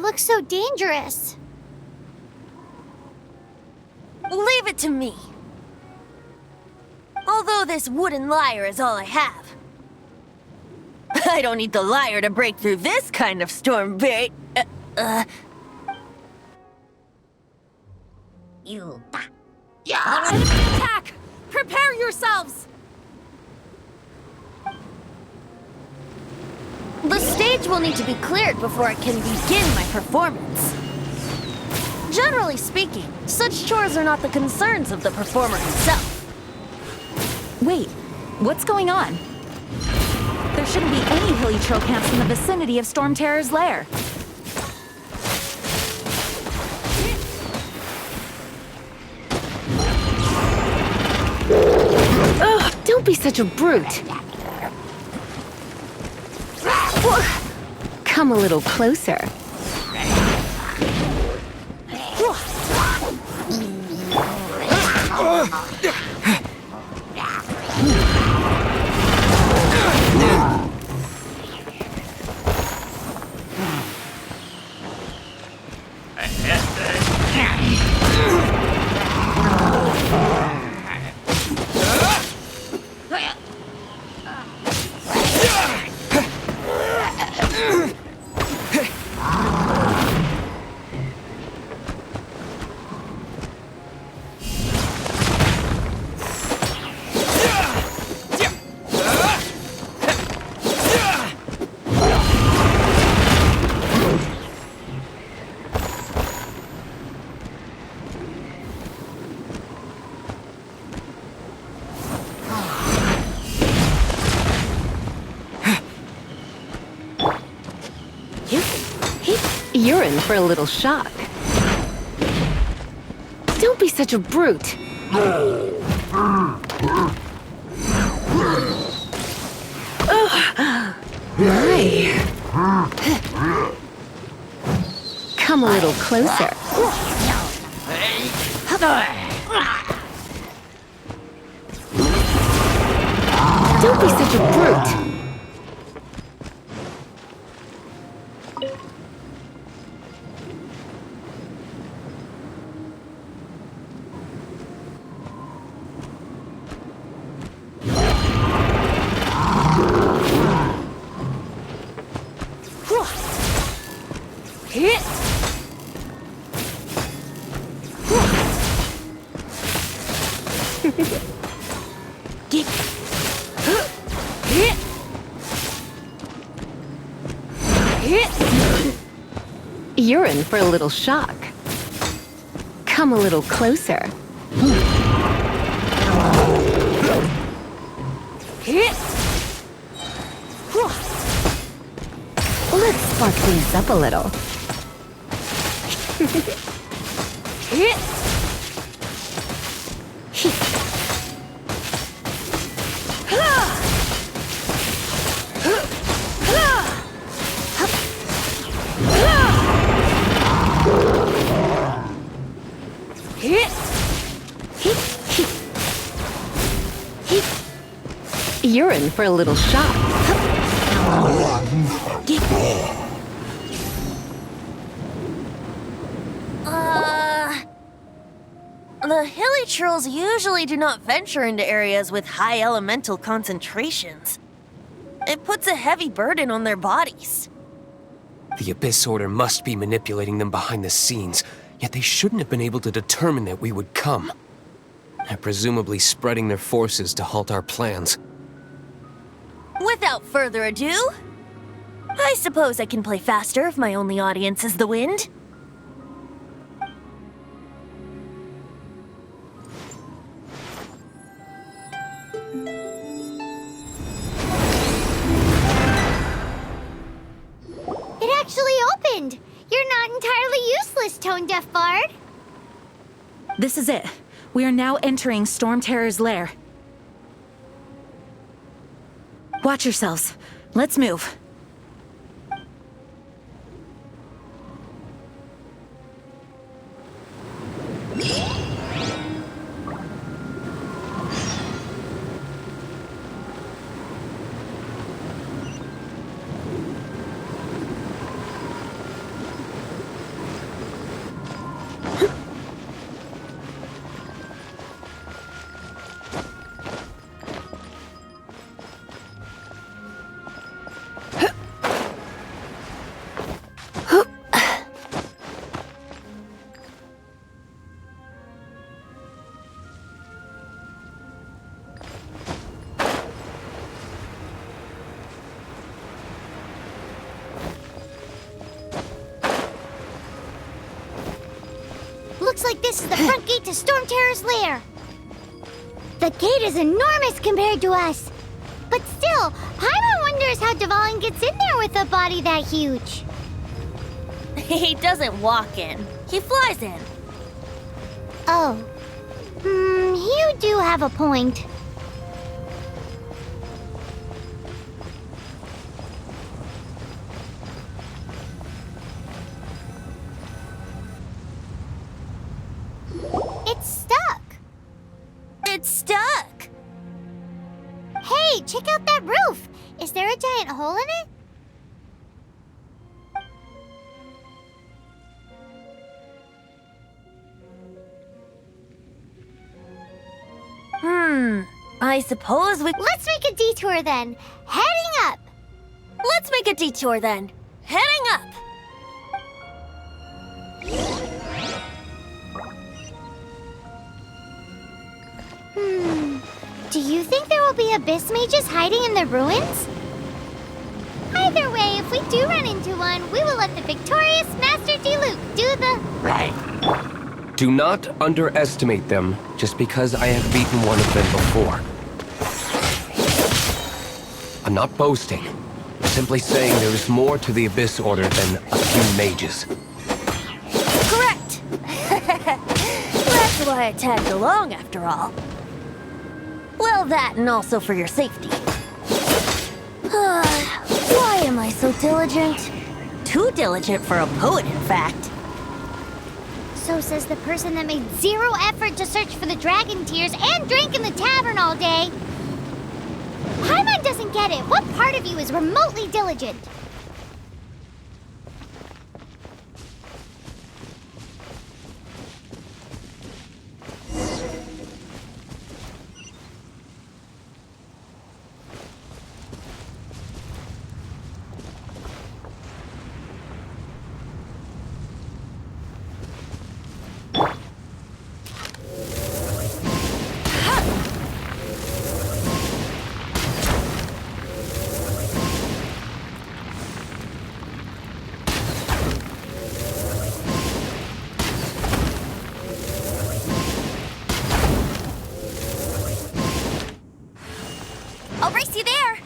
looks so dangerous. Leave it to me. Although this wooden lyre is all I have. I don't need the lyre to break through this kind of storm bait. Enemy attack! Prepare yourselves! The stage will need to be cleared before I can begin my performance. Generally speaking, such chores are not the concerns of the performer himself. Wait, what's going on? There shouldn't be any hilly troll camps in the vicinity of Stormterror's lair. Ugh, don't be such a brute. Come a little closer. You're in for a little shock. Don't be such a brute. My. Come a little closer. Don't be such a brute. You're in for a little shock. Come a little closer. Let's spark things up a little. You're in for a little shock. The hilly trolls usually do not venture into areas with high elemental concentrations. It puts a heavy burden on their bodies. The Abyss Order must be manipulating them behind the scenes, yet they shouldn't have been able to determine that we would come. They're presumably spreading their forces to halt our plans. Without further ado, I suppose I can play faster if my only audience is the wind. It actually opened! You're not entirely useless, tone-deaf bard. This is it. We are now entering Stormterror's lair. Watch yourselves. Let's move. like this is the front gate to Stormterror's lair. The gate is enormous compared to us. But still, Paimon wonders how Dvalin gets in there with a body that huge. He doesn't walk in. He flies in. Oh. You do have a point. It's stuck. It's stuck. Hey, check out that roof. Is there a giant hole in it? I suppose we... Let's make a detour then. Heading up. Let's make a detour then. Heading up. Do you think there will be abyss mages hiding in the ruins? Either way, if we do run into one, we will let the victorious Master Diluc do the... Right. Do not underestimate them just because I have beaten one of them before. I'm not boasting. I'm simply saying there is more to the Abyss Order than a few mages. Correct. That's why I tagged along after all. Well, that and also for your safety. Why am I so diligent? Too diligent for a poet, in fact. So says the person that made zero effort to search for the dragon tears and drank in the tavern all day. Paimon doesn't get it. What part of you is remotely diligent? I'll race you there.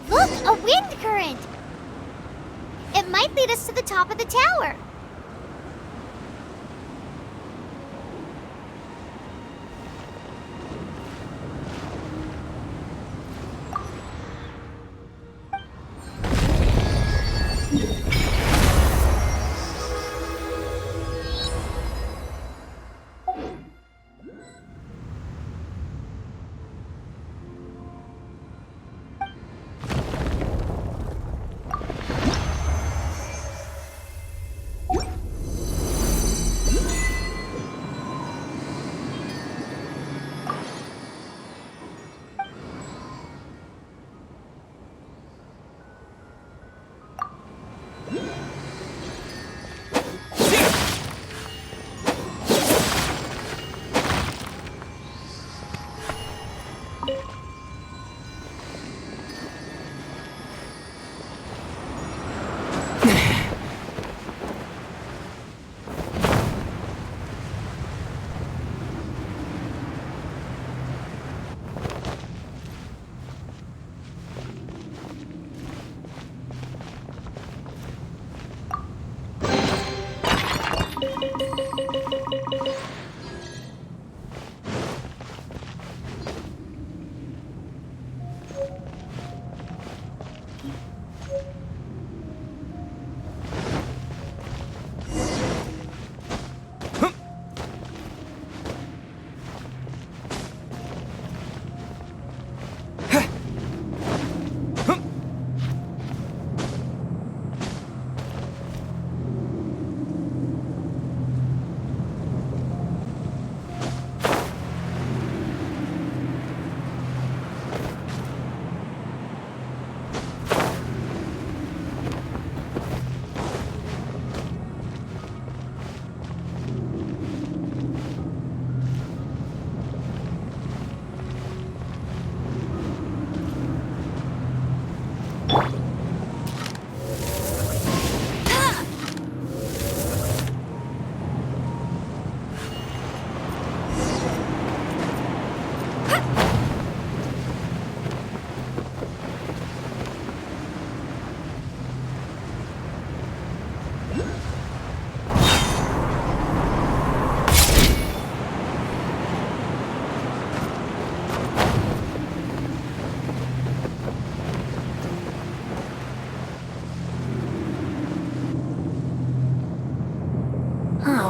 Look, a wind current! It might lead us to the top of the tower.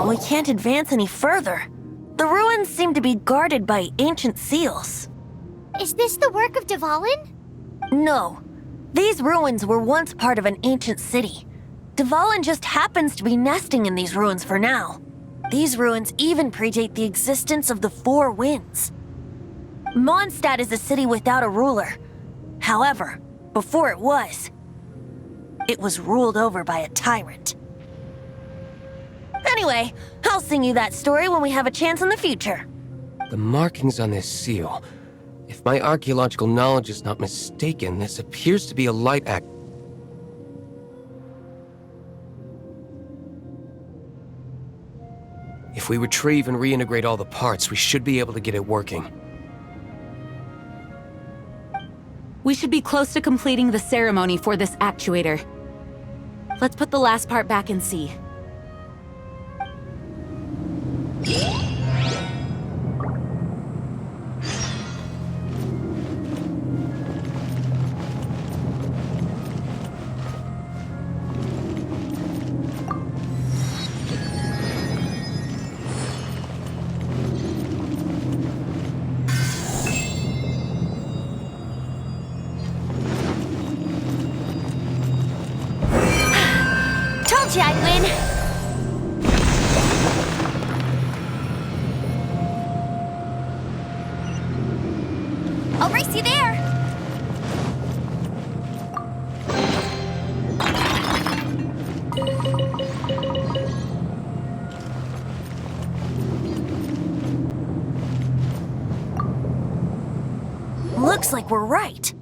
we can't advance any further. The ruins seem to be guarded by ancient seals. Is this the work of Dvalin? No. These ruins were once part of an ancient city. Dvalin just happens to be nesting in these ruins for now. These ruins even predate the existence of the Four Winds. Mondstadt is a city without a ruler. However, before it was ruled over by a tyrant. Anyway, I'll sing you that story when we have a chance in the future. The markings on this seal. If my archaeological knowledge is not mistaken, this appears to be a light act. If we retrieve and reintegrate all the parts, we should be able to get it working. We should be close to completing the ceremony for this actuator. Let's put the last part back and see. Told you I'd win. I'll race you there. Looks like we're right.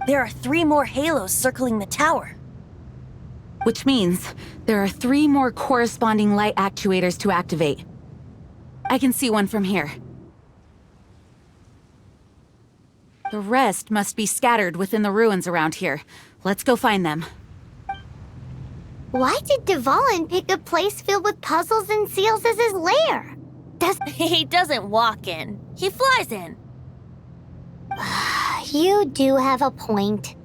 There are 3 more halos circling the tower. Which means there are 3 more corresponding light actuators to activate. I can see one from here. The rest must be scattered within the ruins around here. Let's go find them. Why did Dvalin pick a place filled with puzzles and seals as his lair? He doesn't walk in. He flies in. You do have a point.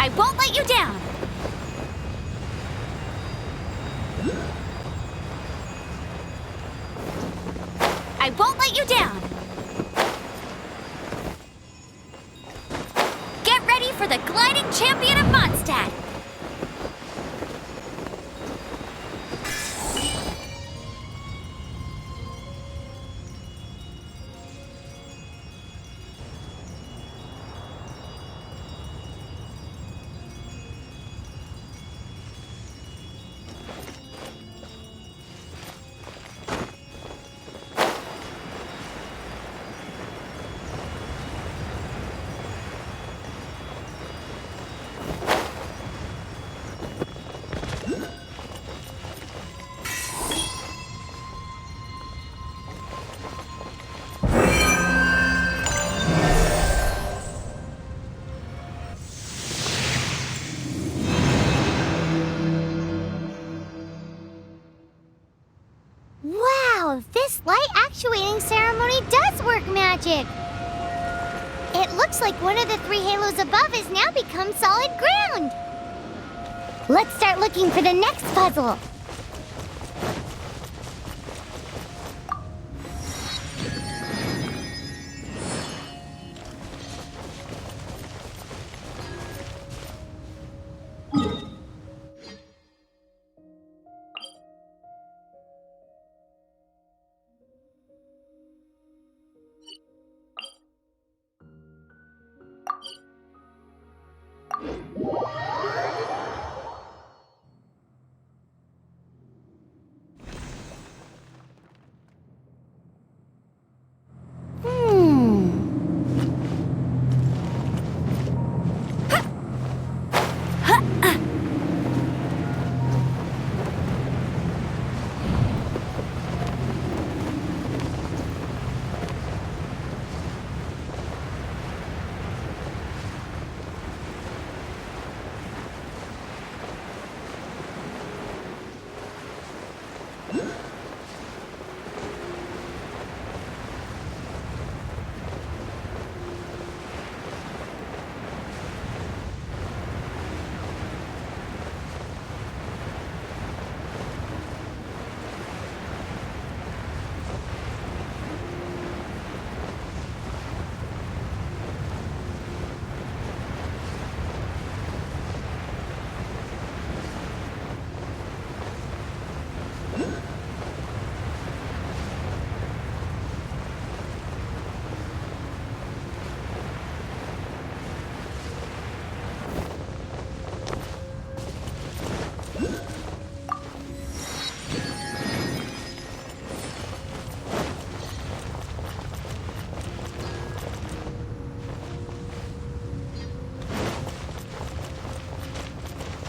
I won't let you down. I won't let you down. Get ready for the gliding champion of Mondstadt. Wow, this light actuating ceremony does work magic! It looks like one of the 3 halos above has now become solid ground. Let's start looking for the next puzzle.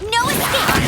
No escape!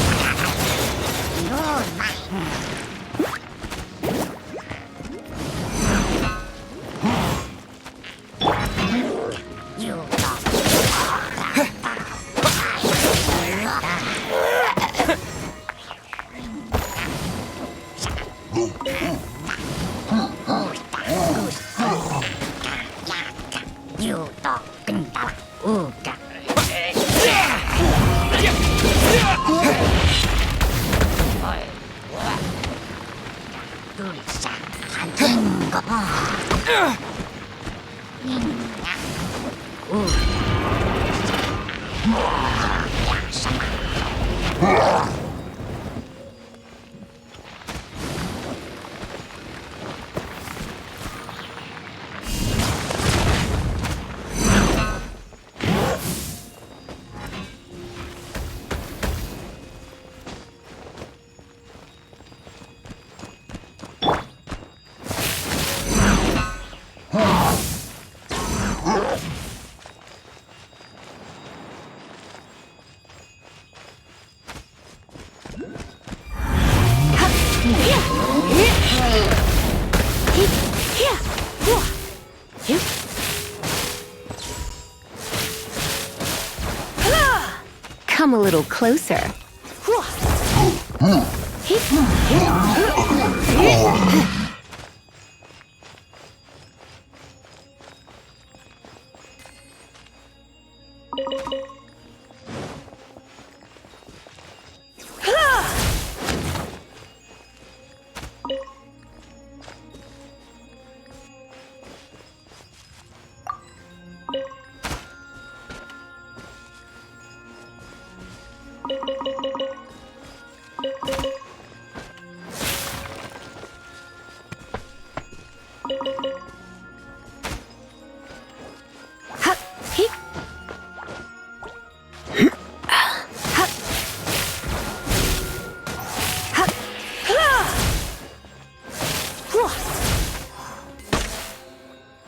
Come a little closer.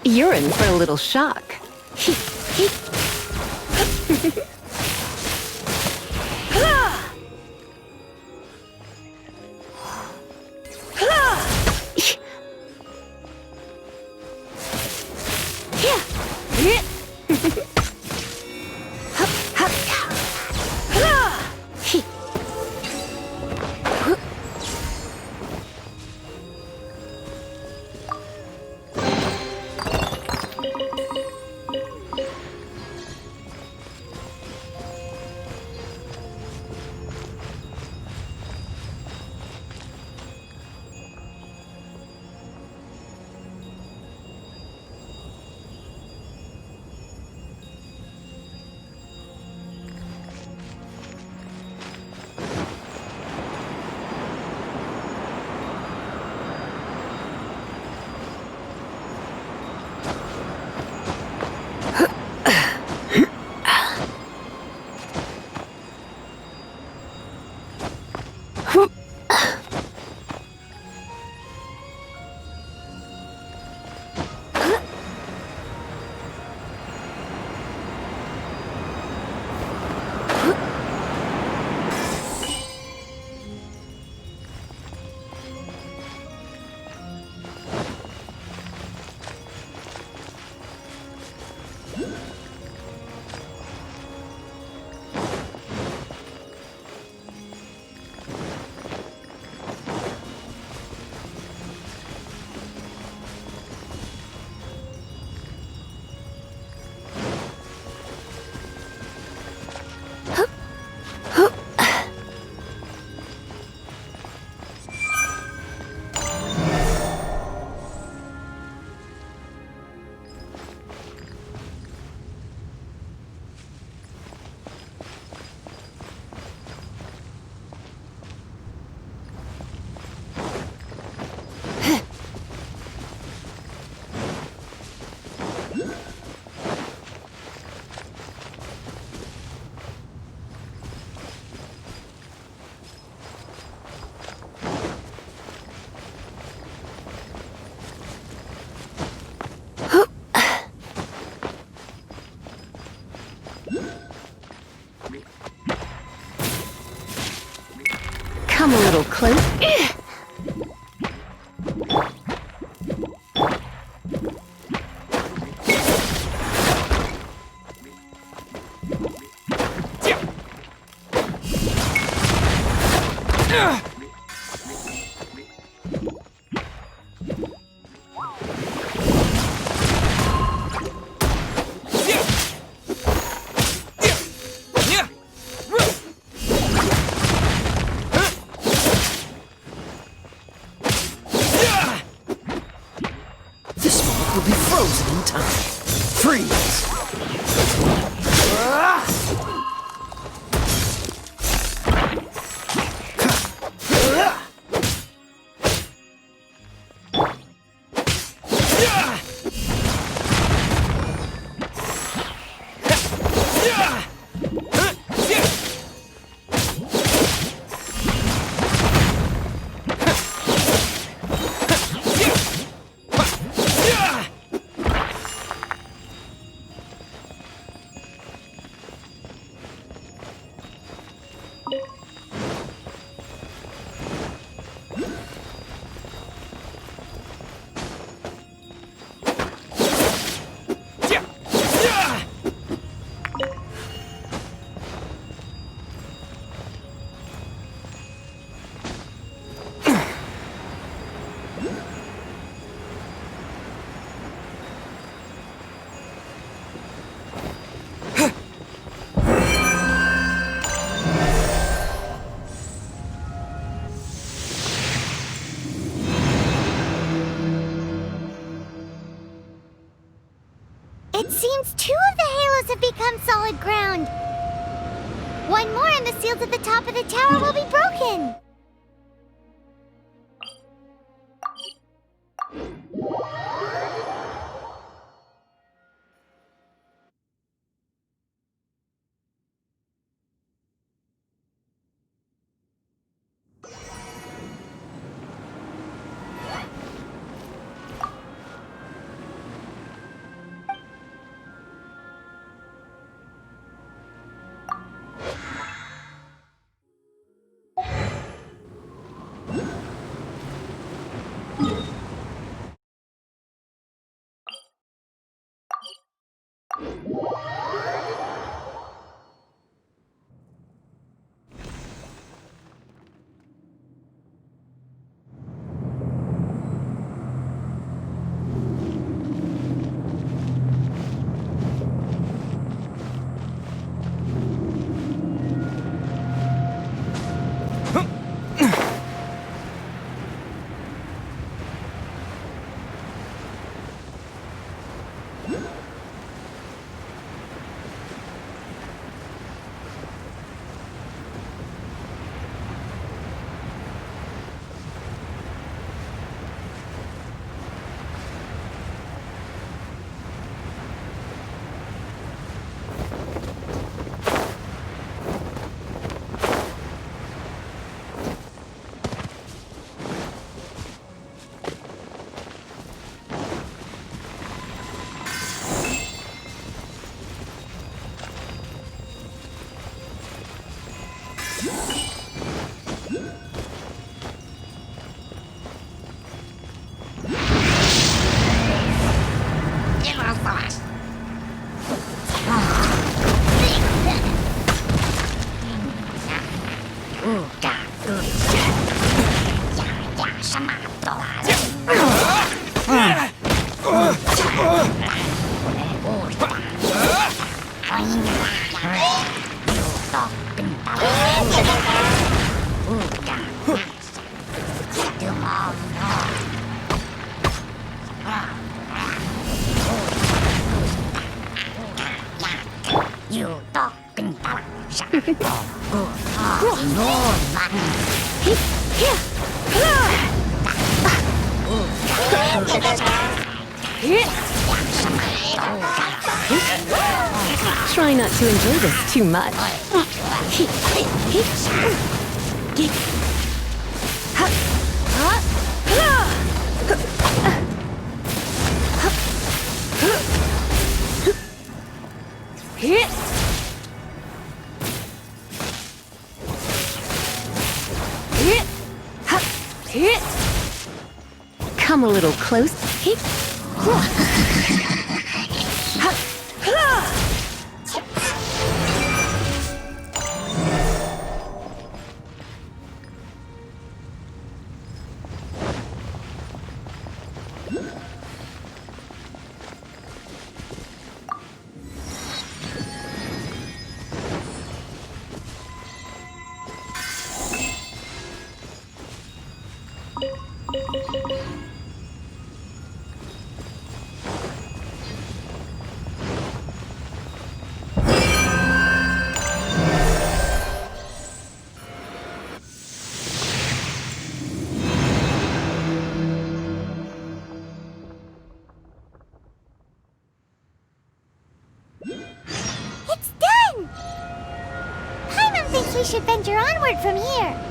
You're in for a little shock. Come a little close. This moment will be frozen in time. Freeze! It seems 2 of the halos have become solid ground. One more and the seals at the top of the tower will be broken. Try not to enjoy this too much. Come a little close. It's done! Paimon thinks we should venture onward from here.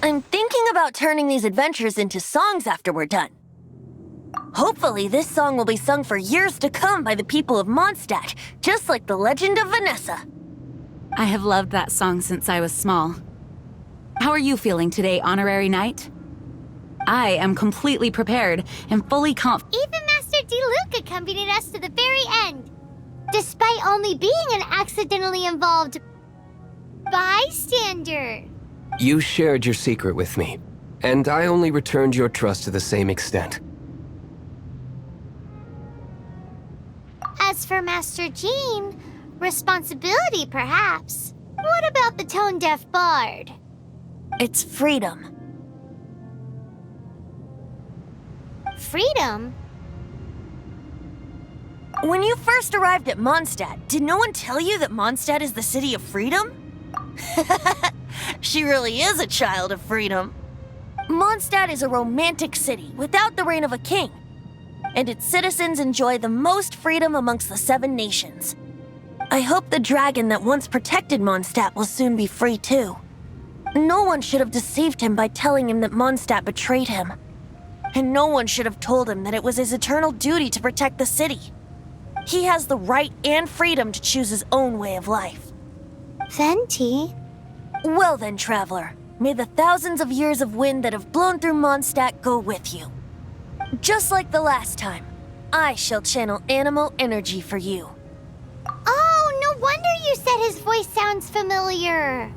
I'm thinking about turning these adventures into songs after we're done. Hopefully, this song will be sung for years to come by the people of Mondstadt, just like the legend of Vanessa. I have loved that song since I was small. How are you feeling today, Honorary Knight? I am completely prepared and fully Even Master Diluc accompanied us to the very end, despite only being an accidentally involved bystander. You shared your secret with me, and I only returned your trust to the same extent. As for Master Jean, responsibility perhaps. What about the tone-deaf bard? It's freedom. Freedom? When you first arrived at Mondstadt, did no one tell you that Mondstadt is the city of freedom? She really is a child of freedom. Mondstadt is a romantic city without the reign of a king, and its citizens enjoy the most freedom amongst the 7 nations. I hope the dragon that once protected Mondstadt will soon be free too. No one should have deceived him by telling him that Mondstadt betrayed him. And no one should have told him that it was his eternal duty to protect the city. He has the right and freedom to choose his own way of life. Venti? Well then, traveler, may the thousands of years of wind that have blown through Mondstadt go with you. Just like the last time, I shall channel animal energy for you. Oh, no wonder you said his voice sounds familiar.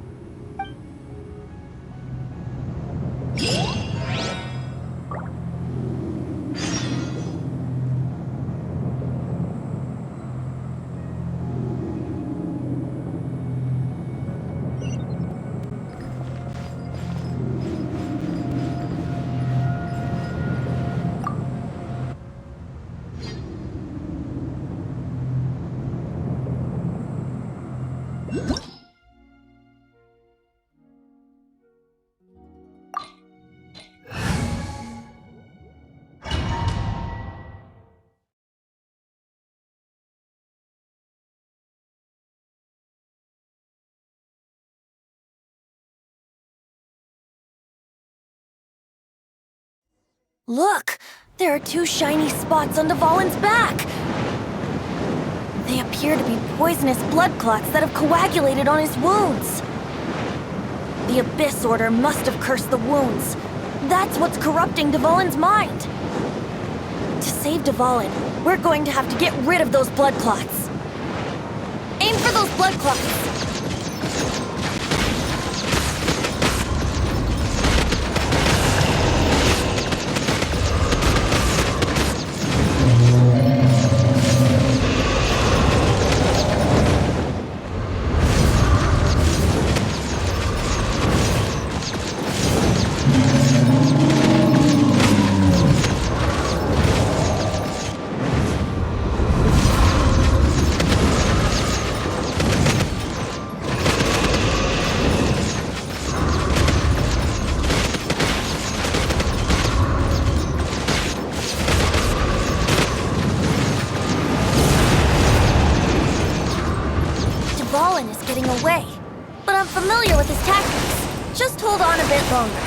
Look! There are 2 shiny spots on Dvalin's back! They appear to be poisonous blood clots that have coagulated on his wounds. The Abyss Order must have cursed the wounds. That's what's corrupting Dvalin's mind. To save Dvalin, we're going to have to get rid of those blood clots. Aim for those blood clots! getting away. But I'm familiar with his tactics. Just hold on a bit longer.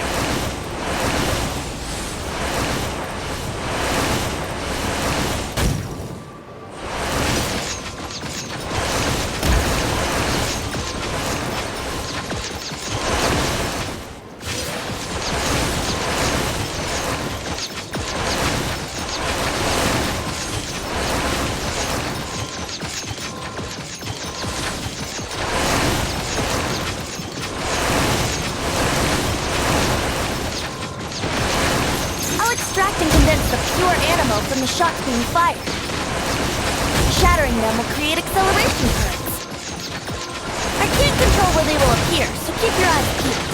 From the shots being fired. Shattering them will create acceleration currents. I can't control where they will appear, so keep your eyes peeled.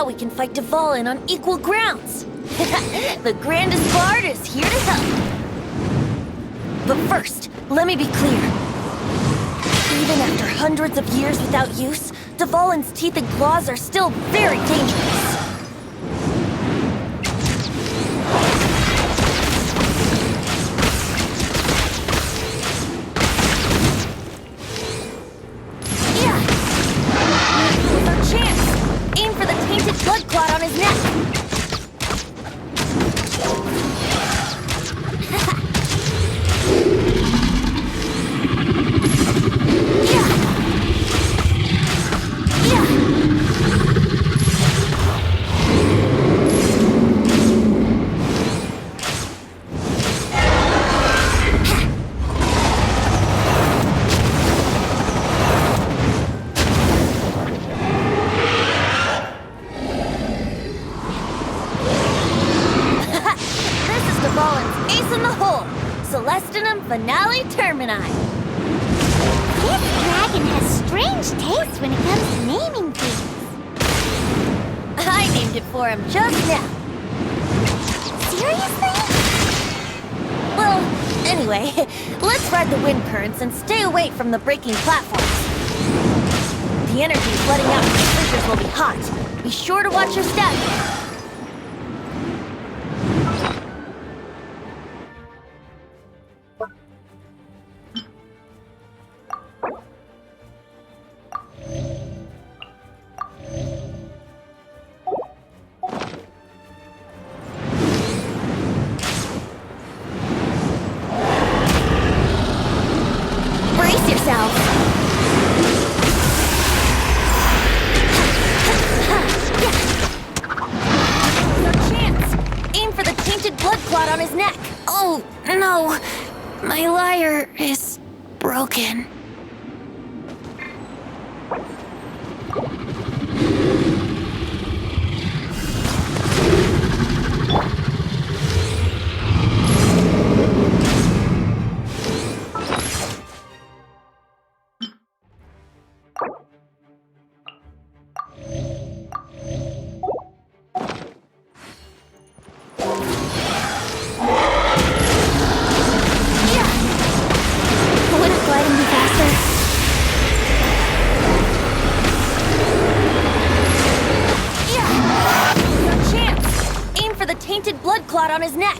Now we can fight Dvalin on equal grounds. The grandest bard is here to help. But first, let me be clear. Even after hundreds of years without use, Dvalin's teeth and claws are still very dangerous. Blood clot on his neck! Finale Termini. This dragon has strange taste when it comes to naming things. I named it for him just now. Seriously? Well, anyway, let's ride the wind currents and stay away from the breaking platforms. The energy flooding out from the fissures will be hot. Be sure to watch your step. On his neck. Oh, no. My lyre is broken. Blood clot on his neck.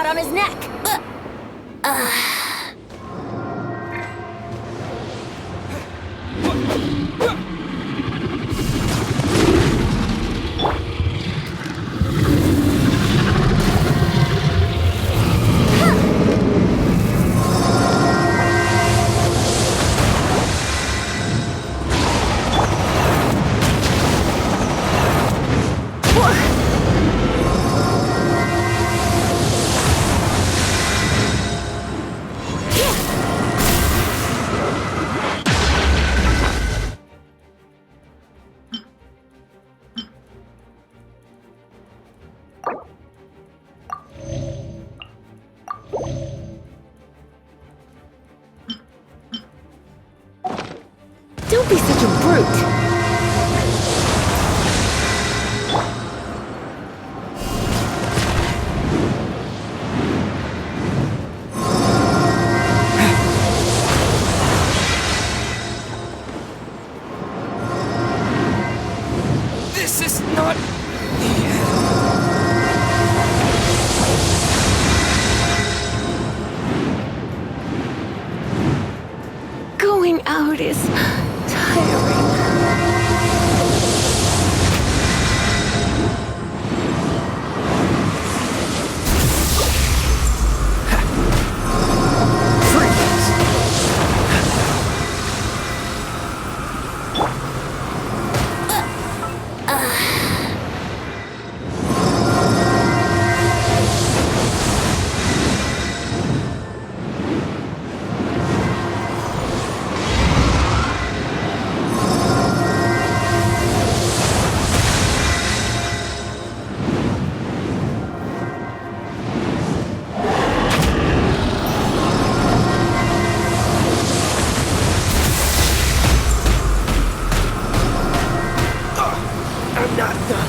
clot on his neck. Don't be such a brute! This is not... Going out is tiring. I'm not done.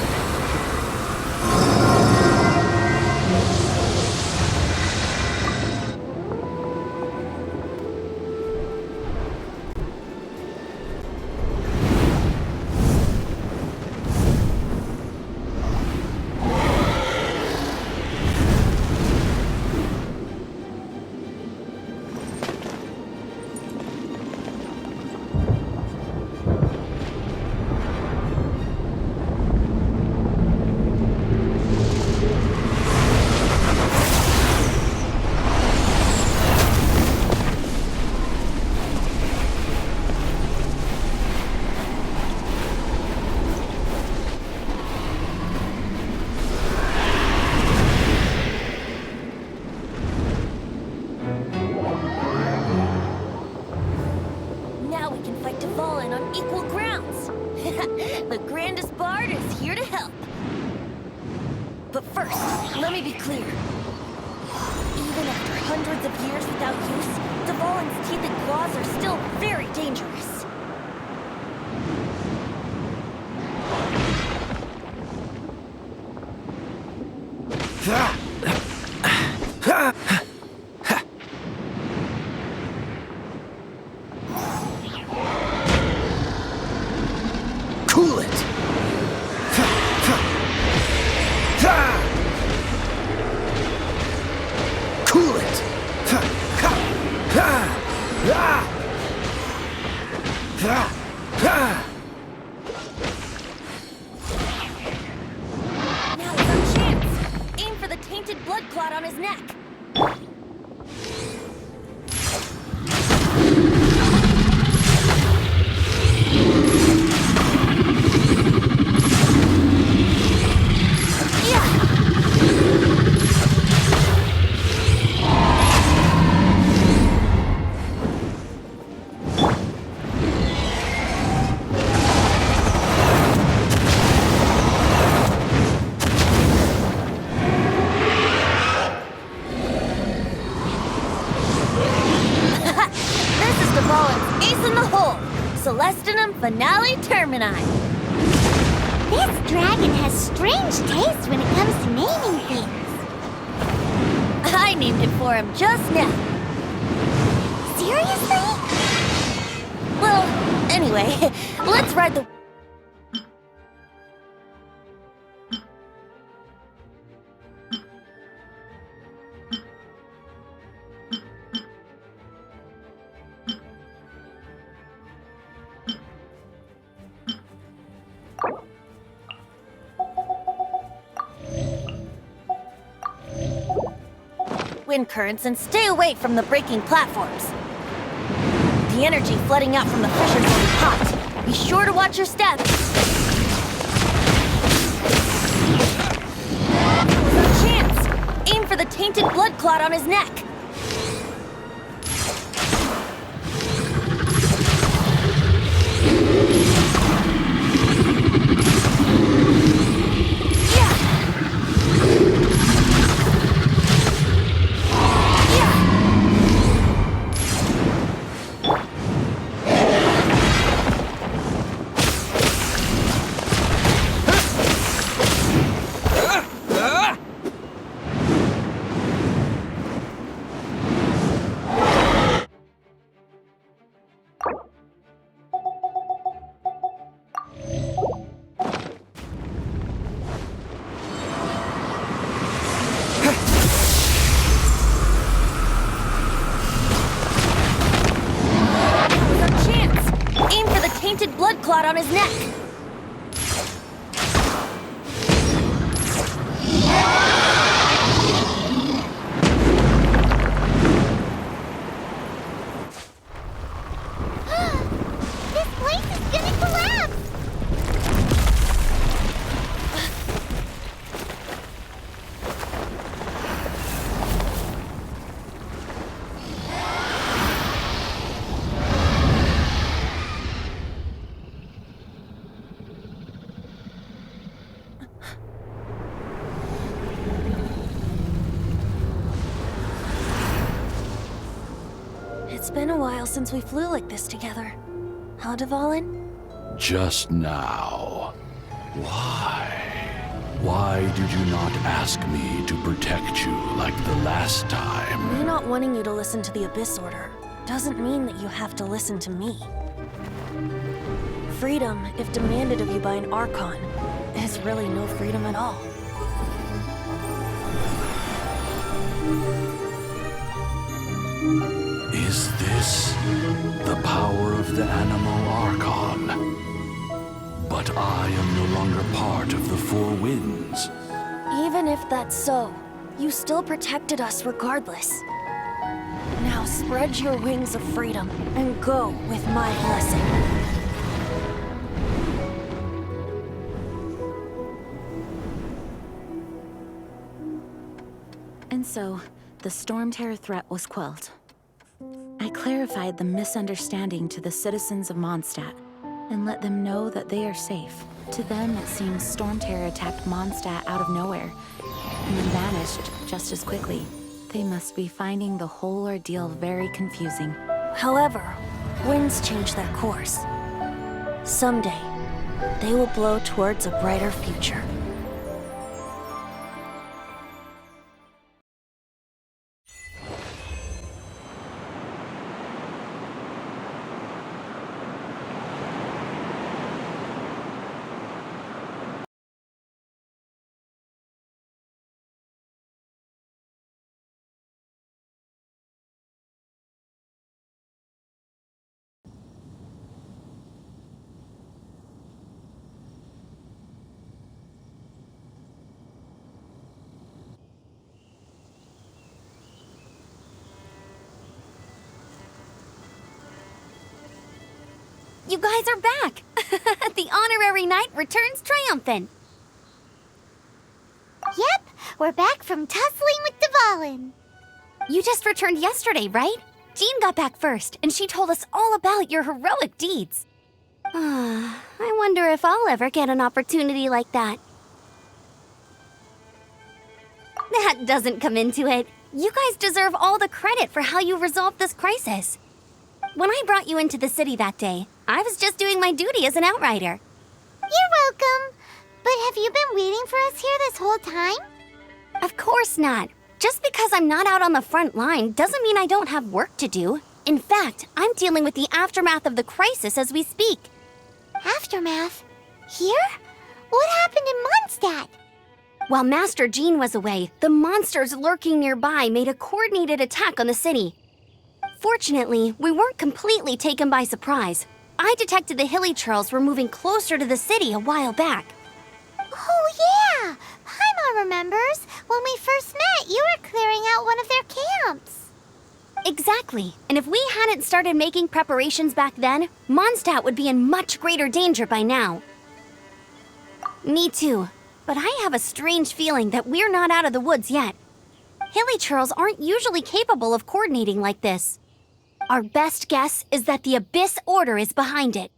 Now we can fight Dvalin on equal grounds. The grandest bard is here to help. But first, let me be clear. Even after hundreds of years without use, Dvalin's teeth and claws are still very dangerous. Cool it! Cool it! Now is our chance. Aim for the tainted blood clot on his neck. Ace in the hole! Celestinum Finale Termini! This dragon has strange taste when it comes to naming things. I named it for him just now. Seriously? Well, anyway, let's ride the... wind currents and stay away from the breaking platforms. The energy flooding out from the fissures will be hot. Be sure to watch your steps. No chance! Aim for the tainted blood clot on his neck. Blood clot on his neck. This place is gonna collapse! It's been a while since we flew like this together. Huh, Dvalin? Just now. Why? Why did you not ask me to protect you like the last time? Me not wanting you to listen to the Abyss Order doesn't mean that you have to listen to me. Freedom, if demanded of you by an Archon, is really no freedom at all. Is this the power of the Animal Archon? But I am no longer part of the Four Winds. Even if that's so, you still protected us regardless. Now spread your wings of freedom and go with my blessing. And so, the Stormterror threat was quelled. I clarified the misunderstanding to the citizens of Mondstadt and let them know that they are safe. To them, it seems Stormterror attacked Mondstadt out of nowhere and then vanished just as quickly. They must be finding the whole ordeal very confusing. However, winds change their course. Someday, they will blow towards a brighter future. You guys are back! The honorary knight returns triumphant. Yep, we're back from tussling with Dvalin. You just returned yesterday, right? Jean got back first, and she told us all about your heroic deeds. I wonder if I'll ever get an opportunity like that. That doesn't come into it. You guys deserve all the credit for how you resolved this crisis. When I brought you into the city that day, I was just doing my duty as an outrider. You're welcome. But have you been waiting for us here this whole time? Of course not. Just because I'm not out on the front line doesn't mean I don't have work to do. In fact, I'm dealing with the aftermath of the crisis as we speak. Aftermath? Here? What happened in Mondstadt? While Master Jean was away, the monsters lurking nearby made a coordinated attack on the city. Fortunately, we weren't completely taken by surprise. I detected the Hilly Churls were moving closer to the city a while back. Oh yeah! Paimon remembers. When we first met, you were clearing out one of their camps. Exactly. And if we hadn't started making preparations back then, Mondstadt would be in much greater danger by now. Me too. But I have a strange feeling that we're not out of the woods yet. Hilly churls aren't usually capable of coordinating like this. Our best guess is that the Abyss Order is behind it.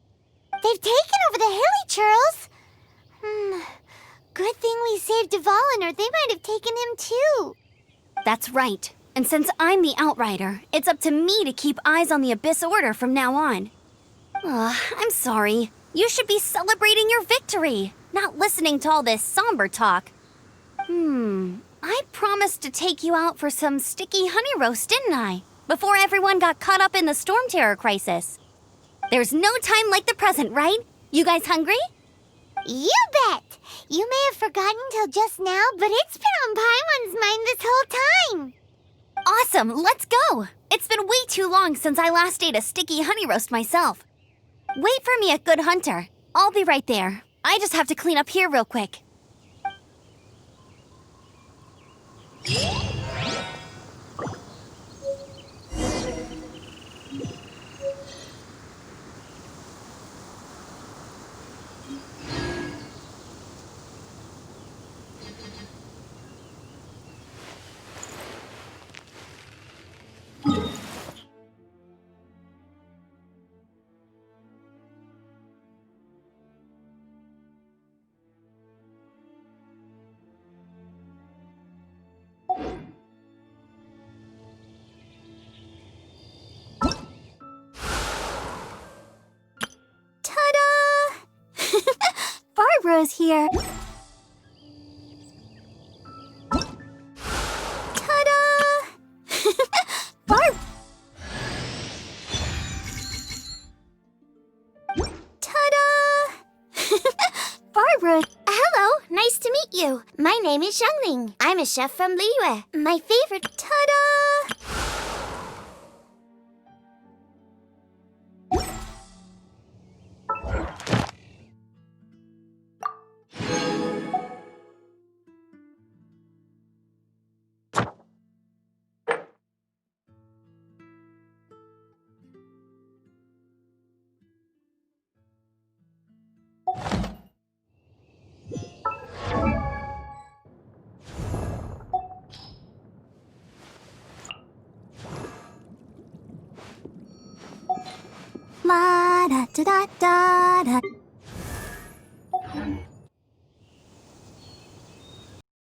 They've taken over the Hilly Churls. Good thing we saved Dvalin, or they might have taken him too. That's right. And since I'm the Outrider, it's up to me to keep eyes on the Abyss Order from now on. I'm sorry. You should be celebrating your victory, not listening to all this somber talk. I promised to take you out for some sticky honey roast, didn't I? Before everyone got caught up in the Stormterror crisis. There's no time like the present, right? You guys hungry? You bet! You may have forgotten till just now, but it's been on Paimon's mind this whole time. Awesome, let's go! It's been way too long since I last ate a sticky honey roast myself. Wait for me at Good Hunter. I'll be right there. I just have to clean up here real quick. Barbara's here. Ta-da! Ta-da! Barbara! Hello, nice to meet you. My name is Xiangling. I'm a chef from Liyue. My favorite... Ta-da! La da da da da da.